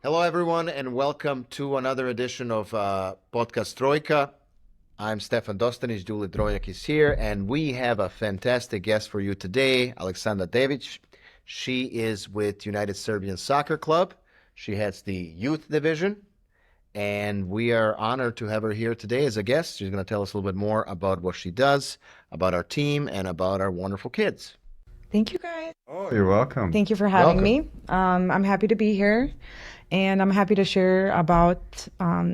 Hello, everyone, and welcome to another edition of Podcast Trojka. I'm Stefan Dostanic, Julie Drojak is here, and we have a fantastic guest for you today, Aleksandra Devic. She is with United Serbian Soccer Club. She heads the youth division, and we are honored to have her here today as a guest. She's going to tell us a little bit more about what she does, about our team, and about our wonderful kids. Thank you, guys. Oh, you're welcome. Thank you for having me. I'm happy to be here, and I'm happy to share about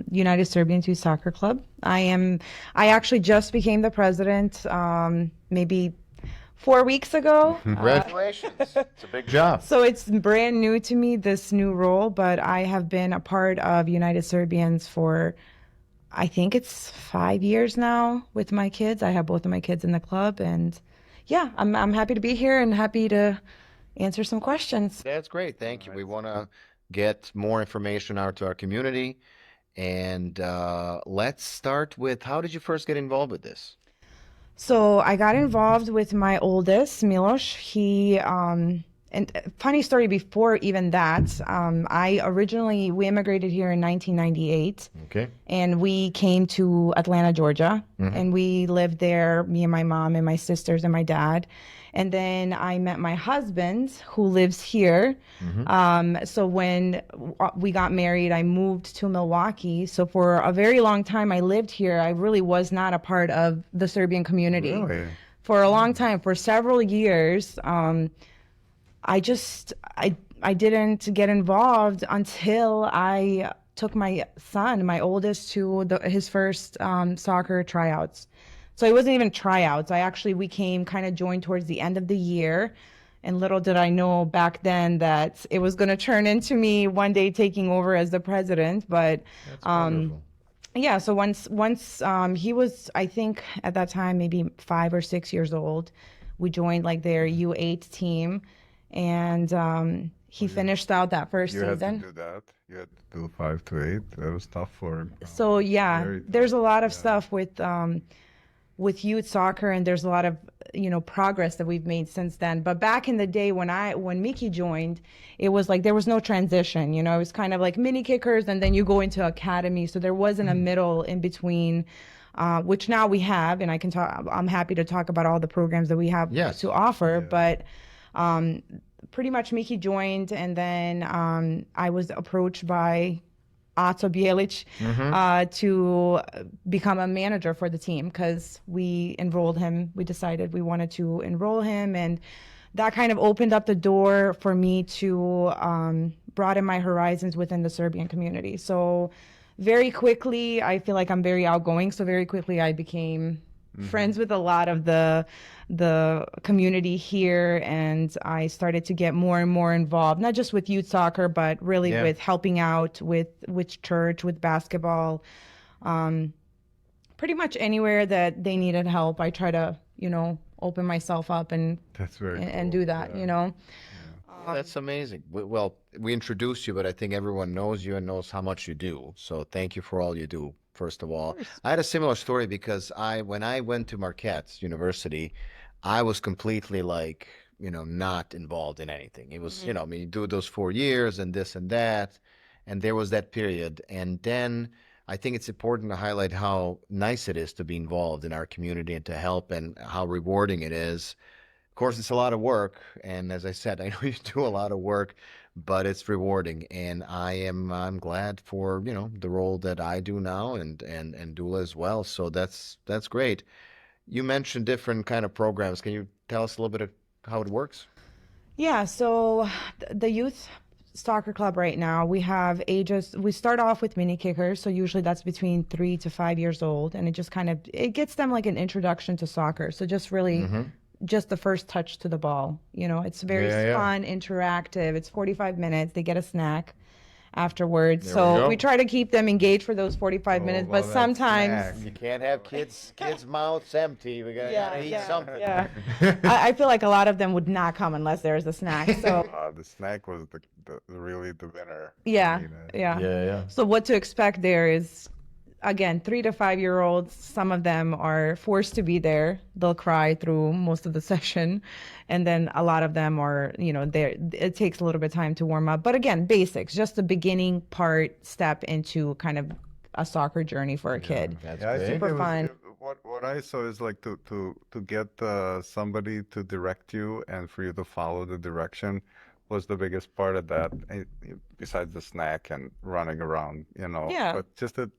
United Serbian Youth Soccer Club. I actually just became the president maybe 4 weeks ago. Congratulations. It's a big job. So it's brand new to me, this new role, but I have been a part of United Serbians for, I think it's 5 years now with my kids. I have both of my kids in the club, and yeah, I'm happy to be here and happy to answer some questions. That's great. Thank you. We want to get more information out to our community. And let's start with, how did you first get involved with this? So I got involved with my oldest, Miloš. And funny story before even that, we immigrated here in 1998. Okay. And we came to Atlanta, Georgia. Mm-hmm. And we lived there, me and my mom and my sisters and my dad. And then I met my husband, who lives here. Mm-hmm. So when we got married, I moved to Milwaukee. So for a very long time, I lived here. I really was not a part of the Serbian community. Really? For a long time, for several years. I didn't get involved until I took my son, my oldest, to his first soccer tryouts. So it wasn't even tryouts. We joined towards the end of the year. And little did I know back then that it was going to turn into me one day taking over as the president. But That's wonderful. yeah, so once he was, I think at that time, maybe 5 or 6 years old, we joined like their U8 team. And he finished out that first You had season. to do that. You had to do 5 to 8. That was tough for him. So yeah, Very tough. there's a lot of stuff with youth soccer, and there's a lot of progress that we've made since then. But back in the day when Mickey joined, it was like there was no transition. It was kind of like mini kickers, and then you go into academy. So there wasn't a middle in between. Which now we have, and I'm happy to talk about all the programs that we have to offer. Yeah. But pretty much Mickey joined, and then I was approached by Ato Bijelic to become a manager for the team, because we enrolled him. We decided we wanted to enroll him, and that kind of opened up the door for me to broaden my horizons within the Serbian community. So very quickly, I feel like I'm very outgoing, so very quickly I became friends with a lot of the community here, and I started to get more and more involved, not just with youth soccer, but really with helping out with church, with basketball, pretty much anywhere that they needed help. I try to, open myself up and That's very and cool. do that, Yeah. That's amazing. Well, we introduced you, but I think everyone knows you and knows how much you do. So thank you for all you do, first of all. I had a similar story because when I went to Marquette University, I was completely not involved in anything. It was, you do those 4 years and this and that, and there was that period. And then I think it's important to highlight how nice it is to be involved in our community and to help, and how rewarding it is. Of course, it's a lot of work, and as I said, I know you do a lot of work, but it's rewarding, and I'm glad for the role that I do now, and Dula as well. So that's great. You mentioned different kind of programs. Can you tell us a little bit of how it works? Yeah, so the youth soccer club right now, we have ages. We start off with mini kickers, so usually that's between 3 to 5 years old, and it gets them like an introduction to soccer. So just really just the first touch to the ball. It's very fun, interactive. It's 45 minutes. They get a snack afterwards. So we try to keep them engaged for those 45 minutes, but sometimes you can't have kids' mouths empty. We gotta eat something. Yeah. I feel like a lot of them would not come unless there's a snack. So The snack was really the winner. yeah. Yeah. So what to expect there is again, 3 to 5 year olds, some of them are forced to be there. They'll cry through most of the session. And then a lot of them are, it takes a little bit of time to warm up. But again, basics, just the beginning step into kind of a soccer journey for a kid. That's I great. think Super fun. What I saw is like to get somebody to direct you and for you to follow the direction was the biggest part of that. Besides the snack and running around, Yeah. But just to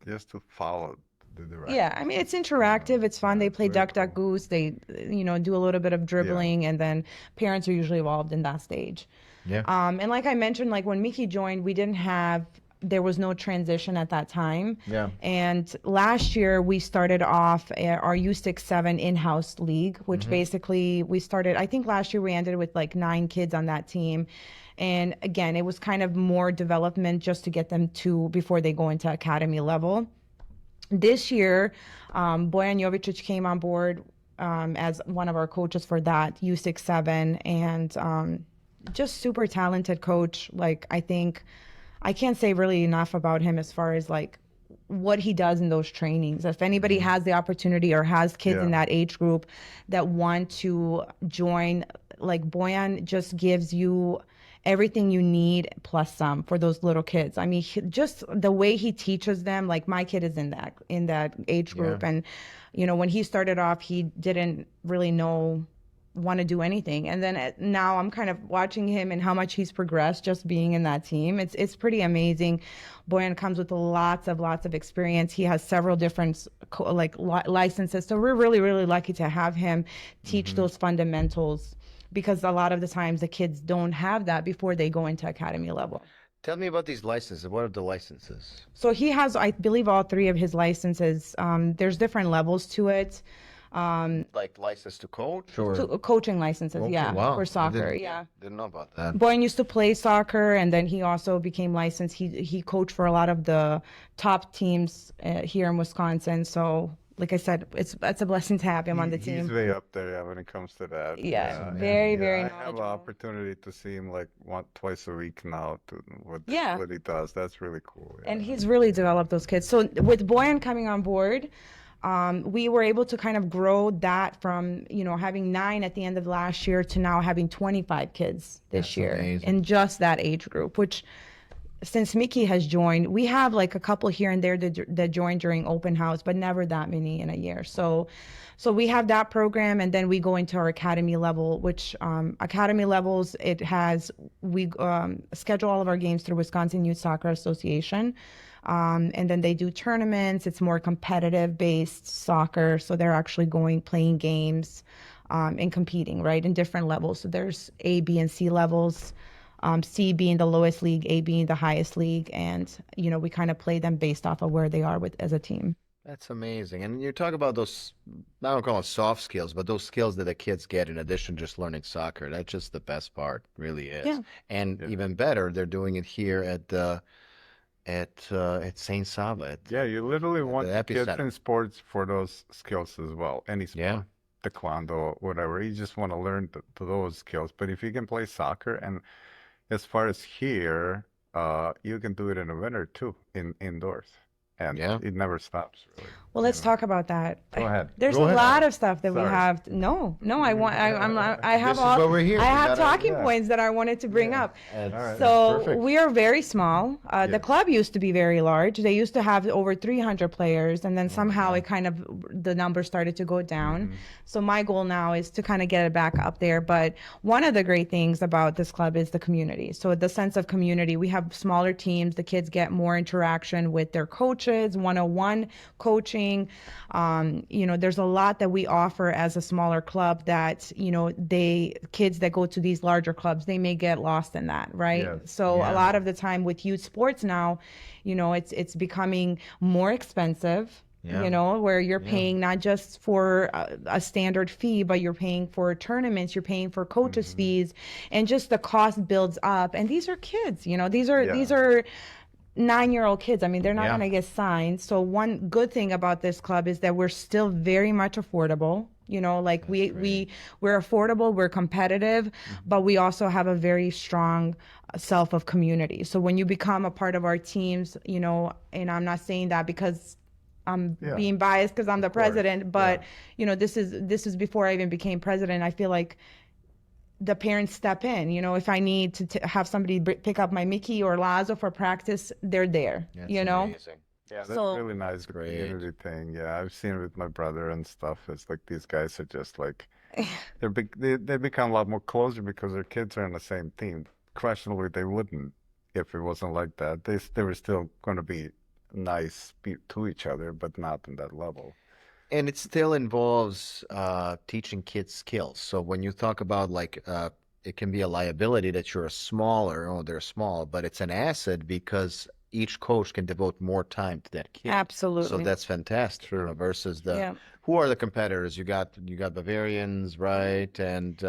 follow the direction. Yeah, I mean, it's interactive. It's fun. Yeah, They it's play very Duck, Duck, Goose. They, do a little bit of dribbling, and then parents are usually involved in that stage. Yeah. And like I mentioned, like when Mickey joined, there was no transition at that time. Yeah. And last year we started off our U67 in-house league, which basically we started, I think last year we ended with like 9 kids on that team. And again, it was kind of more development just to get them before they go into academy level. This year, Bojan Jovicic came on board as one of our coaches for that U67, and just super talented coach. Like, I can't say really enough about him as far as like what he does in those trainings. If anybody has the opportunity or has kids in that age group that want to join, like Bojan just gives you everything you need plus some for those little kids. I mean, just the way he teaches them, like my kid is in that age group. And, when he started off, he didn't really want to do anything. And then now I'm kind of watching him and how much he's progressed just being in that team. It's pretty amazing. Bojan comes with lots of experience. He has several different licenses. So we're really, really lucky to have him teach those fundamentals, because a lot of the times the kids don't have that before they go into academy level. Tell me about these licenses. What are the licenses? So he has, I believe, all 3 of his licenses. There's different levels to it. Like license to coach or Coaching licenses, Okay, yeah, wow. for soccer, Didn't know about that. Boyan used to play soccer, and then he also became licensed. He coached for a lot of the top teams here in Wisconsin. So, like I said, it's a blessing to have him on the team. He's way up there, when it comes to that. Yeah, very, very I have an knowledgeable. opportunity to see him like twice a week now. What he does, that's really cool. Yeah. And he's really developed those kids. So with Boyan coming on board, we were able to kind of grow that from, having 9 at the end of last year to now having 25 kids this year amazing. in just that age group, which since Mickey has joined, we have like a couple here and there that joined during open house, but never that many in a year. So we have that program, and then we go into our academy level, which academy levels, we schedule all of our games through Wisconsin Youth Soccer Association. And then they do tournaments. It's more competitive based soccer. So they're actually playing games and competing, right, in different levels. So there's A, B, and C levels. C being the lowest league, A being the highest league. And, we kind of play them based off of where they are as a team. That's amazing. And you talk about those, I don't call it soft skills, but those skills that the kids get in addition to just learning soccer. That's just the best part, really is. Yeah. And even better, they're doing it here at Saint Sava. Yeah, you literally want the kids epicenter. in sports for those skills as well. Any sport, Yeah. taekwondo, whatever. You just want to learn those skills. But if you can play soccer, and as far as here, you can do it in the winter too, indoors. And it never stops, really. Well, let's talk about that. Go ahead. There's Go a ahead. lot of stuff that we Sorry. have. No, I have This is what we're here. I We have gotta- talking points that I wanted to bring up. And- All right. So Perfect. we are very small. The club used to be very large. They used to have over 300 players, and then somehow the numbers started to go down. So my goal now is to kind of get it back up there. But one of the great things about this club is the community. So the sense of community, we have smaller teams. The kids get more interaction with their coaches, one-on-one coaching. There's a lot that we offer as a smaller club that, kids that go to these larger clubs, they may get lost in that, right? Yes. So a lot of the time with youth sports now, it's becoming more expensive. Where you're paying not just for a standard fee, but you're paying for tournaments, you're paying for coaches' fees, and just the cost builds up. And these are kids, these are 9-year-old kids. I mean, they're not going to get signed. So one good thing about this club is that we're still very much affordable. We're affordable, we're competitive, but we also have a very strong self of community. So when you become a part of our teams, and I'm not saying that because I'm Yeah. being biased because I'm the Of course, president, but yeah. you know, this is before I even became president. I feel like the parents step in. You know, if I need to have somebody pick up my Mickey or Lazo for practice, they're there. That's you know, amazing. Yeah, that's so really nice Great. community thing. Yeah, I've seen it with my brother and stuff. It's like these guys are just like they become a lot more closer because their kids are in the same team. Questionably, they wouldn't if it wasn't like that. They were still going to be nice to each other, but not in that level. And it still involves teaching kids skills. So when you talk about like it can be a liability that you're smaller, oh, they're small, but it's an asset because each coach can devote more time to that kid. So absolutely. that's fantastic, you know, versus the Yeah. who are the competitors? You got Bavarians, right? And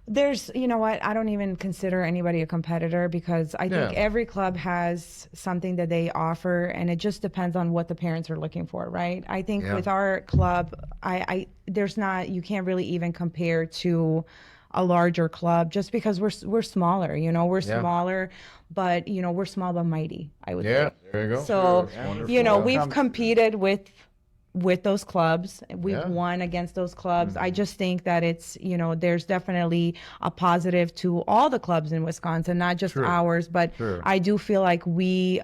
There's, you know what, I don't even consider anybody a competitor because I think Yeah. every club has something that they offer and it just depends on what the parents are looking for, right? I think Yeah. with our club, I there's not, you can't really even compare to a larger club just because we're smaller, you know, we're Yeah. smaller, but you know, we're small but mighty, I would Yeah, say. there you go. So, That's wonderful. you know, Well, we've competed with those clubs. We've Yeah. won against those clubs. I just think that it's, you know, there's definitely a positive to all the clubs in Wisconsin, not just True. ours, but True. I do feel like we're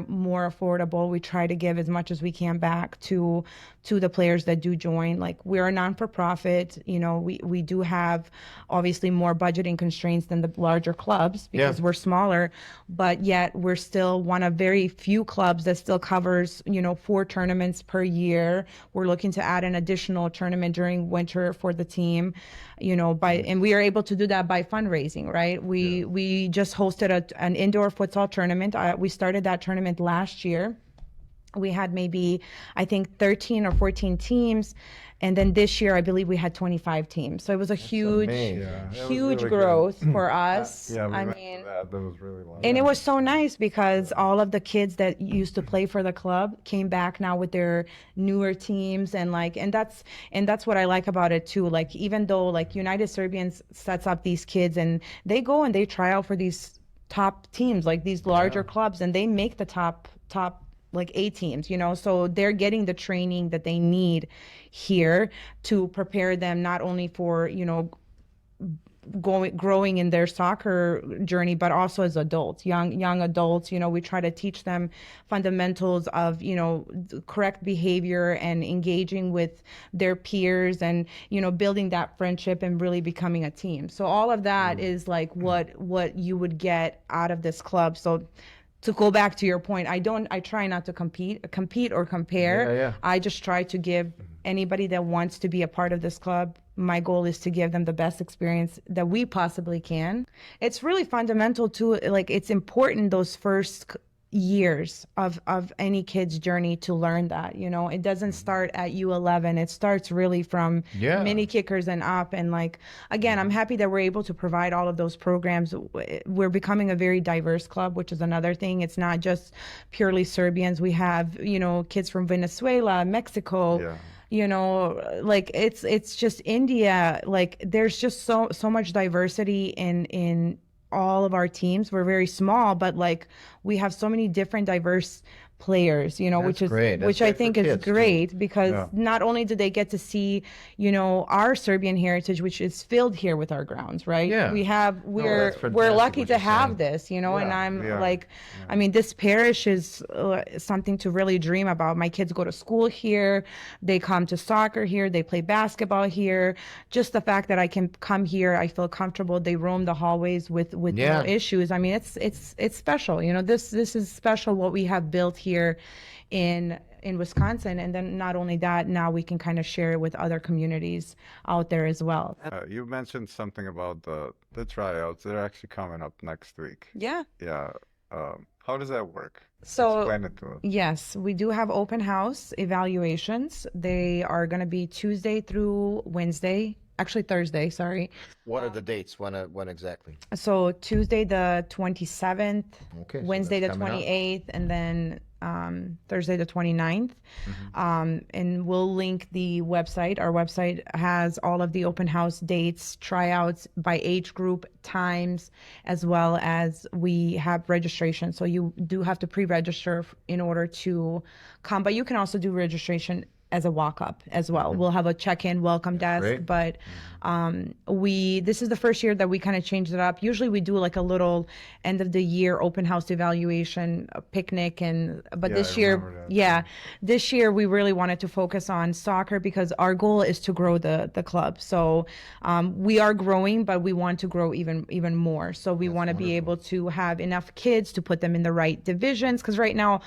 more affordable. We try to give as much as we can back to the players that do join. Like we're a non-for-profit, you know, we do have obviously more budgeting constraints than the larger clubs because Yeah. we're smaller, but yet we're still one of very few clubs that still covers, you know, 4 tournaments per year. We're looking to add an additional tournament during winter for the team, you know, and we are able to do that by fundraising, right? We just hosted an indoor futsal tournament. We started that tournament last year. We had maybe, I think, 13 or 14 teams. And then this year, I believe we had 25 teams. So it was a amazing. Yeah, it was huge really good. growth for us. Yeah, we I went mean, to that. That was really long. and it was so nice because all of the kids that used to play for the club came back now with their newer teams and that's what I like about it too. Like even though like United Serbians sets up these kids and they go and they try out for these top teams, like these larger clubs, and they make the top like A teams, you know, so they're getting the training that they need here to prepare them not only for, you know, growing in their soccer journey, but also as adults, young adults. You know, we try to teach them fundamentals of, you know, correct behavior and engaging with their peers and, you know, building that friendship and really becoming a team. So all of that is like what you would get out of this club. So to go back to your point, I try not to compete or compare. Yeah. I just try to give anybody that wants to be a part of this club, my goal is to give them the best experience that we possibly can. It's really fundamental to, like, it's important those first years of any kid's journey to learn that, you know, it doesn't start at U11. It starts really from mini kickers and up. And like, again, I'm happy that we're able to provide all of those programs. We're becoming a very diverse club, which is another thing. It's not just purely Serbians. We have, you know, kids from Venezuela, Mexico, Yeah. you know, like it's just India. Like there's just so much diversity in all of our teams. We're very small, but like we have so many different diverse players, you know, That's which is great. That's which I great for think is kids, too. great because Yeah. not only do they get to see, you know, our Serbian heritage, which is filled here with our grounds, right? Yeah. We're that's we're fantastic lucky what to you're have saying. this, you know, and Yeah, I'm yeah, like, I mean, this parish is something to really dream about. My kids go to school here, they come to soccer here, they play basketball here. Just the fact that I can come here, I feel comfortable. They roam the hallways with Yeah. no issues. I mean, it's special. You know, this is special what we have built here in Wisconsin, and then not only that, now we can kind of share it with other communities out there as well. You mentioned something about the tryouts. They're actually coming up next week. Yeah. Yeah. How does that work? So Explain it to us. yes, we do have open house evaluations. They are going to be Tuesday through Wednesday. Actually, Thursday, sorry. What are the dates? When exactly? So Tuesday the 27th, Okay. so Wednesday the that's coming up. 28th, and then Thursday the 29th. And we'll link the website. Our website has all of the open house dates, tryouts by age group, times, as well as we have registration. So you do have to pre-register in order to come, but you can also do registration as a walk-up as well. We'll have a check-in welcome desk, great. but this is the first year that we kind of changed it up. Usually we do like a little end of the year open house evaluation, a picnic, but Yeah, this I year, remember that. yeah, this year we really wanted to focus on soccer because our goal is to grow the club. So we are growing, but we want to grow even more. So we want to be able to have enough kids to put them in the right divisions. Because right now,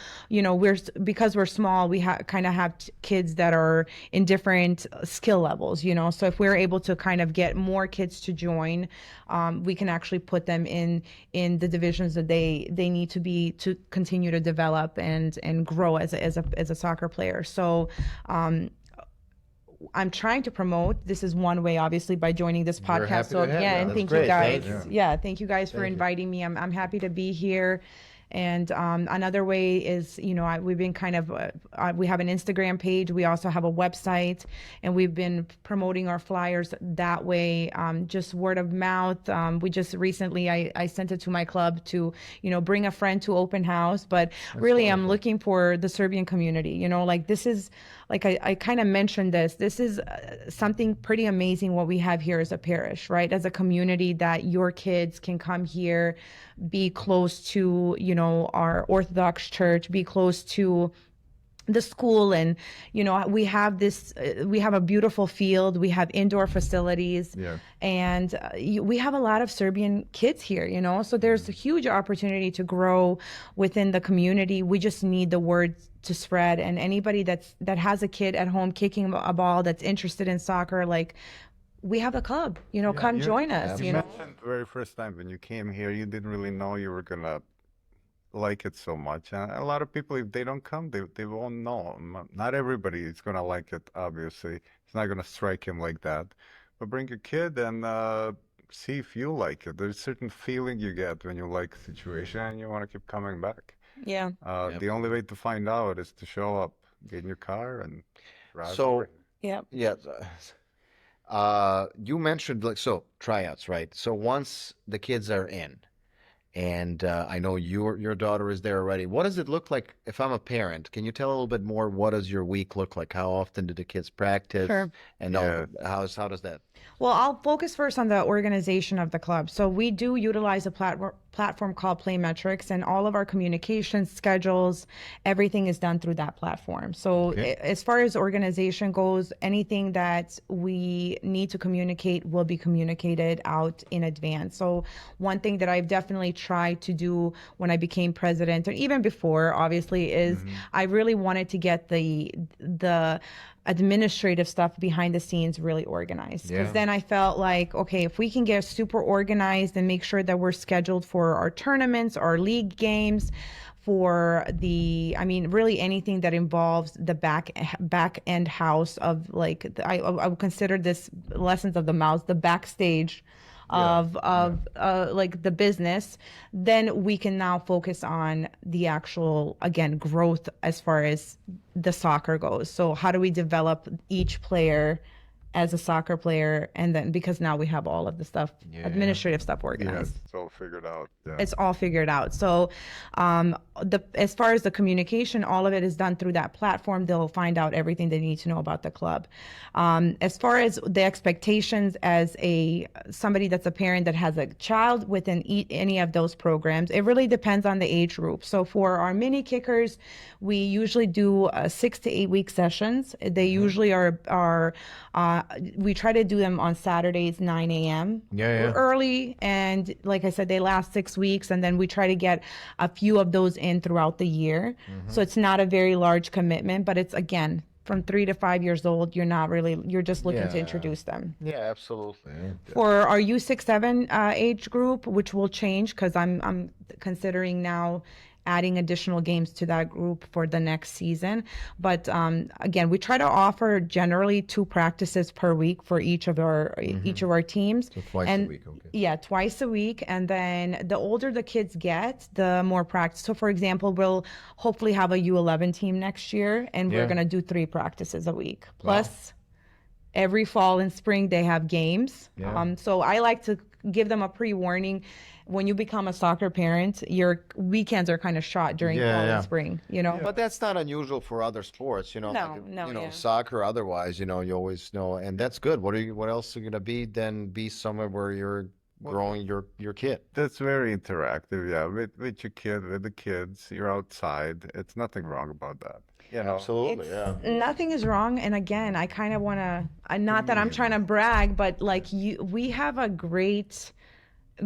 because we're small, we kind of have kids that are in different skill levels. So if we're able to kind of get more kids to join, we can actually put them in the divisions that they need to be to continue to develop and grow as a soccer player. So I'm trying to promote. This is one way, obviously, by joining this We're podcast. happy So to have you. again, That's thank great. you guys. Thank you. Yeah, thank you guys for Thank you. inviting me. I'm happy to be here. And another way is, we've been kind of, we have an Instagram page. We also have a website, and we've been promoting our flyers that way, just word of mouth. We just recently, I sent it to my club to, bring a friend to open house. But really, I'm looking for the Serbian community. This is, like I kind of mentioned this is something pretty amazing what we have here as a parish, right? As a community that your kids can come here, be close to, our Orthodox church, be close to the school. And, we have a beautiful field, we have indoor facilities, and we have a lot of Serbian kids here, so there's a huge opportunity to grow within the community. We just need the word to spread, and anybody that has a kid at home kicking a ball that's interested in soccer, we have a club, come join us. You mentioned the very first time when you came here, you didn't really know you were gonna like it so much. And a lot of people, if they don't come, they won't know. Not everybody is gonna like it, obviously. It's not gonna strike him like that. But bring your kid and see if you like it. There's a certain feeling you get when you like a situation and you want to keep coming back. Yeah. The only way to find out is to show up, get in your car, and drive. So, Yeah. yeah. You mentioned tryouts, right? So once the kids are in, and I know your daughter is there already. What does it look like if I'm a parent? Can you tell a little bit more? What does your week look like? How often do the kids practice? Sure. And how does that? Well, I'll focus first on the organization of the club. So we do utilize a platform called Playmetrics, and all of our communication schedules, everything is done through that platform. So as far as organization goes, anything that we need to communicate will be communicated out in advance. So one thing that I've definitely tried to do when I became president, and even before, obviously, is I really wanted to get the administrative stuff behind the scenes really organized, because then I felt like, okay, if we can get super organized and make sure that we're scheduled for our tournaments, our league games, for really anything that involves the back end house of I would consider this lessons of the mouse, the backstage of the business, then we can now focus on the actual, again, growth as far as the soccer goes. So how do we develop each player as a soccer player, and then because now we have all of the stuff, administrative stuff organized. Yeah, it's all figured out. Yeah. It's all figured out. So as far as the communication, all of it is done through that platform. They'll find out everything they need to know about the club. As far as the expectations as somebody that's a parent that has a child within any of those programs, it really depends on the age group. So for our mini kickers, we usually do 6 to 8 week sessions. They usually are we try to do them on Saturdays, 9 a.m. Early. And like I said, they last 6 weeks. And then we try to get a few of those in throughout the year. So it's not a very large commitment, but it's, again, from 3 to 5 years old, you're just looking to introduce them. Yeah, absolutely. For our U6-7 age group, which will change because I'm considering now adding additional games to that group for the next season. But again, we try to offer generally 2 practices per week for each of our teams. So twice a week, okay. Yeah, twice a week. And then the older the kids get, the more practice. So for example, we'll hopefully have a U11 team next year, and we're going to do 3 practices a week. Plus, every fall and spring they have games. So I like to give them a pre-warning. When you become a soccer parent, your weekends are kind of shot during fall and spring, you know. But that's not unusual for other sports, you know. Soccer, otherwise, you know, you always know, and that's good. What else are you gonna be than be somewhere where you're growing your kid? That's very interactive, yeah. With your kid, with the kids, you're outside. It's nothing wrong about that. You know? Absolutely, Nothing is wrong. And again, I kind of want to, not that I'm trying to brag, but like we have a great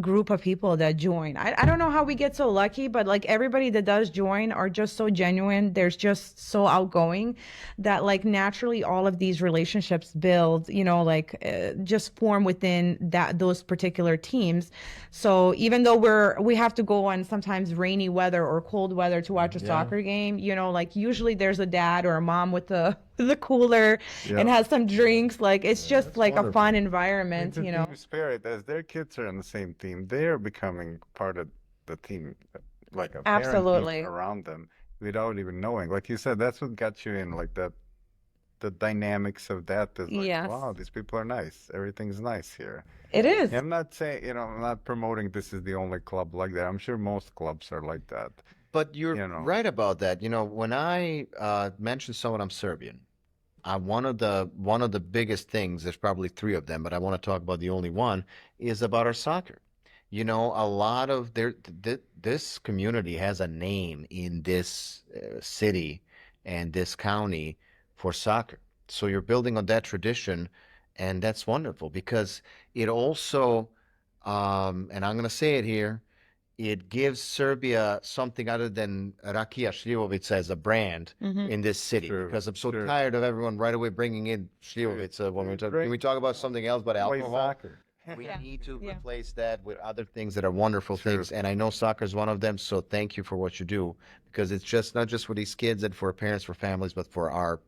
group of people that join. I don't know how we get so lucky, but like everybody that does join are just so genuine. They're just so outgoing that like naturally all of these relationships build, you know, like just form within those particular teams. So even though we have to go on sometimes rainy weather or cold weather to watch a soccer game, you know, like usually there's a dad or a mom with the cooler and has some drinks. Like it's just like wonderful. A fun environment, you know. Team spirit, as their kids are in the same team, they're becoming part of the team, like a parent team around them without even knowing. Like you said, that's what got you in. Like the dynamics of that is like, wow, these people are nice. Everything's nice here. It is. I'm not saying, you know, I'm not promoting this is the only club like that. I'm sure most clubs are like that. But you're right about that. You know, when I mentioned someone, I'm Serbian. One of the biggest things, there's probably 3 of them, but I want to talk about the only one, is about our soccer. You know, a lot of this community has a name in this city and this county for soccer. So you're building on that tradition, and that's wonderful because it also, and I'm going to say it here, it gives Serbia something other than Rakija Šljivovica as a brand in this city. Because I'm so tired of everyone right away bringing in Šljivovica when we talk. Can we talk about something else but alcohol? We need to replace that with other things that are wonderful things. And I know soccer is one of them. So thank you for what you do, because it's just not just for these kids and for parents, for families, but for our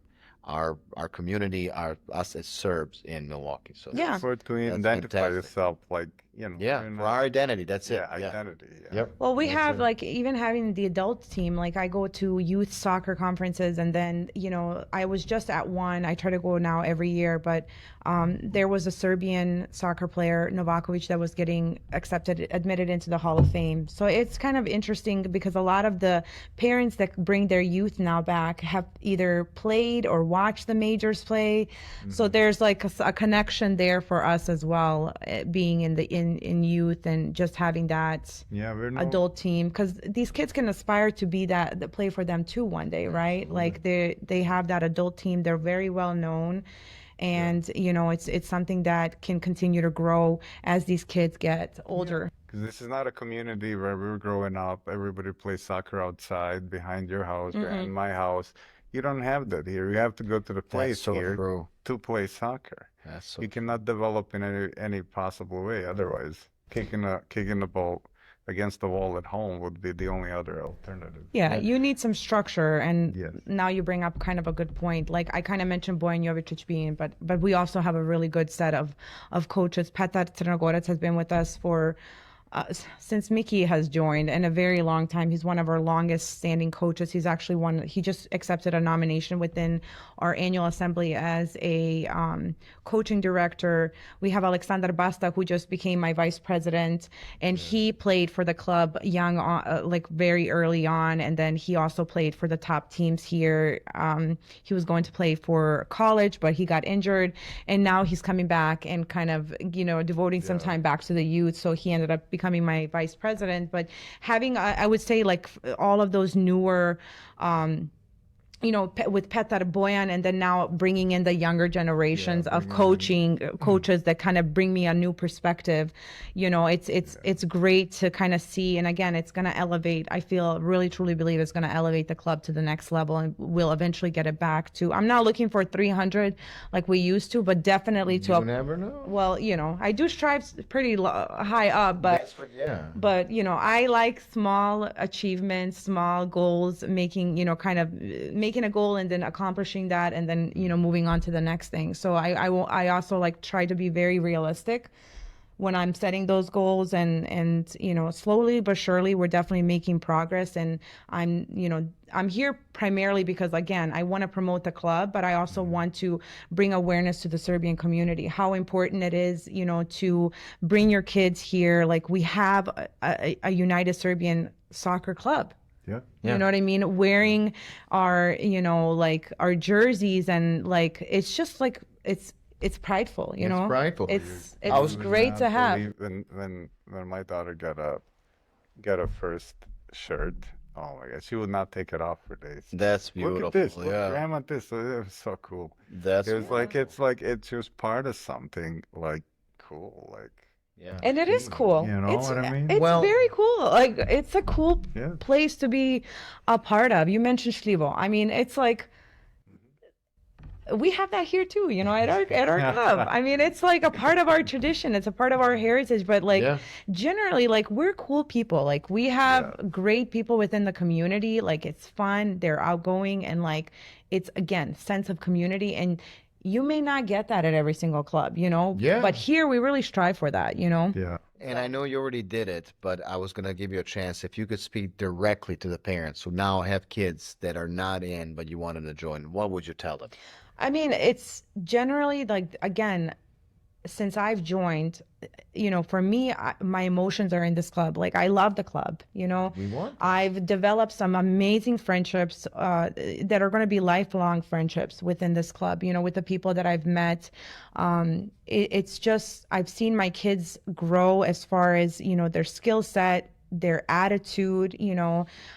community, us as Serbs in Milwaukee. So for to identify yourself, like, you know, for our identity. That's it. Identity. Yep. Well, we have like even having the adult team. Like I go to youth soccer conferences, and then you know I was just at one. I try to go now every year, but there was a Serbian soccer player, Novakovic, that was getting admitted into the Hall of Fame. So it's kind of interesting because a lot of the parents that bring their youth now back have either played or watched the majors play. So there's like a connection there for us as well, being in youth and just having that adult team, because these kids can aspire to be that play for them too one day, right? Absolutely. Like they have that adult team. They're very well known. And, you know, it's something that can continue to grow as these kids get older. Because this is not a community where we were growing up. Everybody plays soccer outside, behind your house, behind my house. You don't have that here. You have to go to the place here to play soccer. You cannot develop in any possible way otherwise. Kicking the ball against the wall at home would be the only other alternative. Yeah, you need some structure, and now you bring up kind of a good point. Like I kind of mentioned Bojan Jovičić being, but we also have a really good set of coaches. Petar Crnogorec has been with us for since Mickey has joined, in a very long time. He's one of our longest standing coaches. He's actually he just accepted a nomination within our annual assembly as a coaching director. We have Aleksandar Basta, who just became my vice president, and he played for the club young, like very early on, and then he also played for the top teams here. He was going to play for college, but he got injured, and now he's coming back and kind of, you know, devoting some time back to the youth. So he ended up becoming my vice president. But having, I would say, like all of those newer with Petar Boyan, and then now bringing in the younger generations of coaches that kind of bring me a new perspective. It's great to kind of see, and again, it's going to elevate. I feel really truly believe it's going to elevate the club to the next level, and we'll eventually get it back to. I'm not looking for 300 like we used to, but definitely to. You never know. Well, I do strive pretty high up, but I like small achievements, small goals, making making a goal and then accomplishing that, and then moving on to the next thing. So I also like try to be very realistic when I'm setting those goals, and slowly but surely we're definitely making progress. And I'm here primarily because, again, I want to promote the club, but I also want to bring awareness to the Serbian community, how important it is, to bring your kids here. Like, we have a United Serbian Soccer Club. Yeah. You know what I mean? Wearing our, like our jerseys, and like, it's just like, it's prideful, It's prideful. It's great to have. When my daughter got a first shirt, oh my God, she would not take it off for days. That's beautiful. Look at this, yeah. look, Grandma, this. It was so cool. That's It was like she was part of something like cool, like. Yeah. And it is cool. You know what I mean? It's very cool. Like, it's a cool Yeah. place to be a part of. You mentioned Šljivo. I mean, it's like, we have that here too, at our club. I mean, it's like a part of our tradition. It's a part of our heritage. But like, generally, like, we're cool people. Like, we have great people within the community. Like, it's fun. They're outgoing, and like, it's, again, sense of community. And you may not get that at every single club, Yeah. But here we really strive for that, Yeah. And I know you already did it, but I was going to give you a chance. If you could speak directly to the parents who now have kids that are not in, but you wanted to join, what would you tell them? I mean, it's generally like, again, since I've joined, for me, my emotions are in this club. Like, I love the club, We want. I've developed some amazing friendships that are going to be lifelong friendships within this club, with the people that I've met. It's just, I've seen my kids grow as far as, their skill set, their attitude,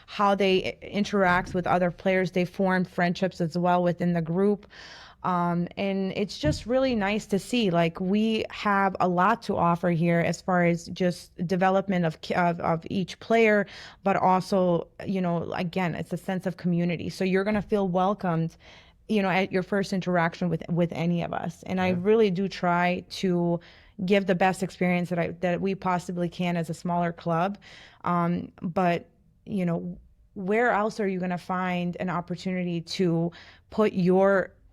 how they interact with other players. They form friendships as well within the group. And it's just really nice to see, like, we have a lot to offer here as far as just development of each player, but also, again, it's a sense of community. So you're going to feel welcomed, at your first interaction with any of us. And I really do try to give the best experience that we possibly can as a smaller club. But, where else are you going to find an opportunity to put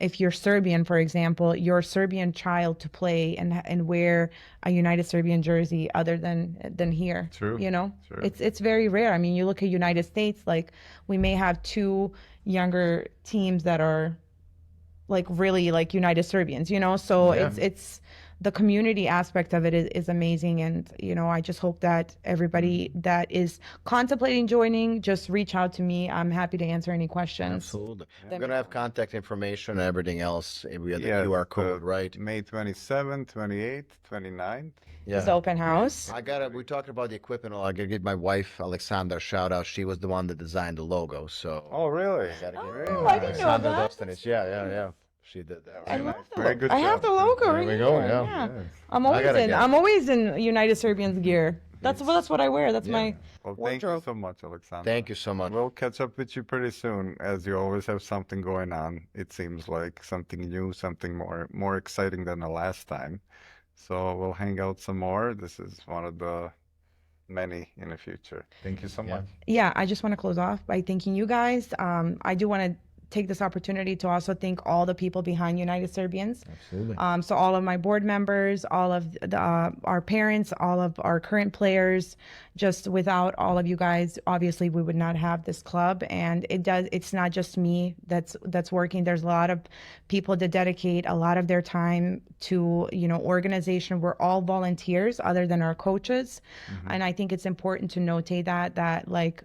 if you're Serbian, for example, your Serbian child to play and wear a United Serbian jersey other than here? True. True. It's very rare. I mean, you look at United States, like, we may have two younger teams that are like really like United Serbians, so it's the community aspect of it is amazing. And, I just hope that everybody that is contemplating joining, just reach out to me. I'm happy to answer any questions. Absolutely. We're going to have contact information and everything else. We have the QR code, right? May 27th, 28th, 29th. Yeah. It's open house. We talked about the equipment. I gotta give my wife, Aleksandra, a shout out. She was the one that designed the logo. So. Oh, really? I didn't know that. Yeah. She did that. I love the Very good I have job. the logo There right we go, here. yeah. I'm I always in United Serbians gear. That's what I wear. That's my Well, thank you wardrobe. so much, Aleksandra. Thank you so much. We'll catch up with you pretty soon, as you always have something going on. It seems like something new, something more exciting than the last time. So we'll hang out some more. This is one of the many in the future. Thank you so much. Yeah, I just want to close off by thanking you guys. I do want to take this opportunity to also thank all the people behind United Serbians. Absolutely. So all of my board members, all of our parents, all of our current players. Just without all of you guys, obviously we would not have this club. And it's not just me that's working. There's a lot of people that dedicate a lot of their time to, organization. We're all volunteers other than our coaches. Mm-hmm. And I think it's important to notate that like,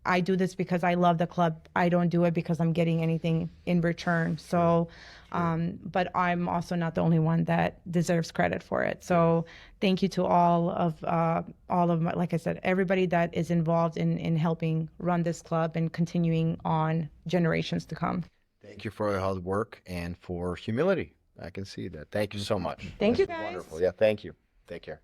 I do this because I love the club. I don't do it because I'm getting anything in return. So, but I'm also not the only one that deserves credit for it. So thank you to all of my, like I said, everybody that is involved in helping run this club and continuing on generations to come. Thank you for your hard work and for humility. I can see that. Thank you so much. Thank you, This was guys. wonderful. Yeah, thank you. Take care.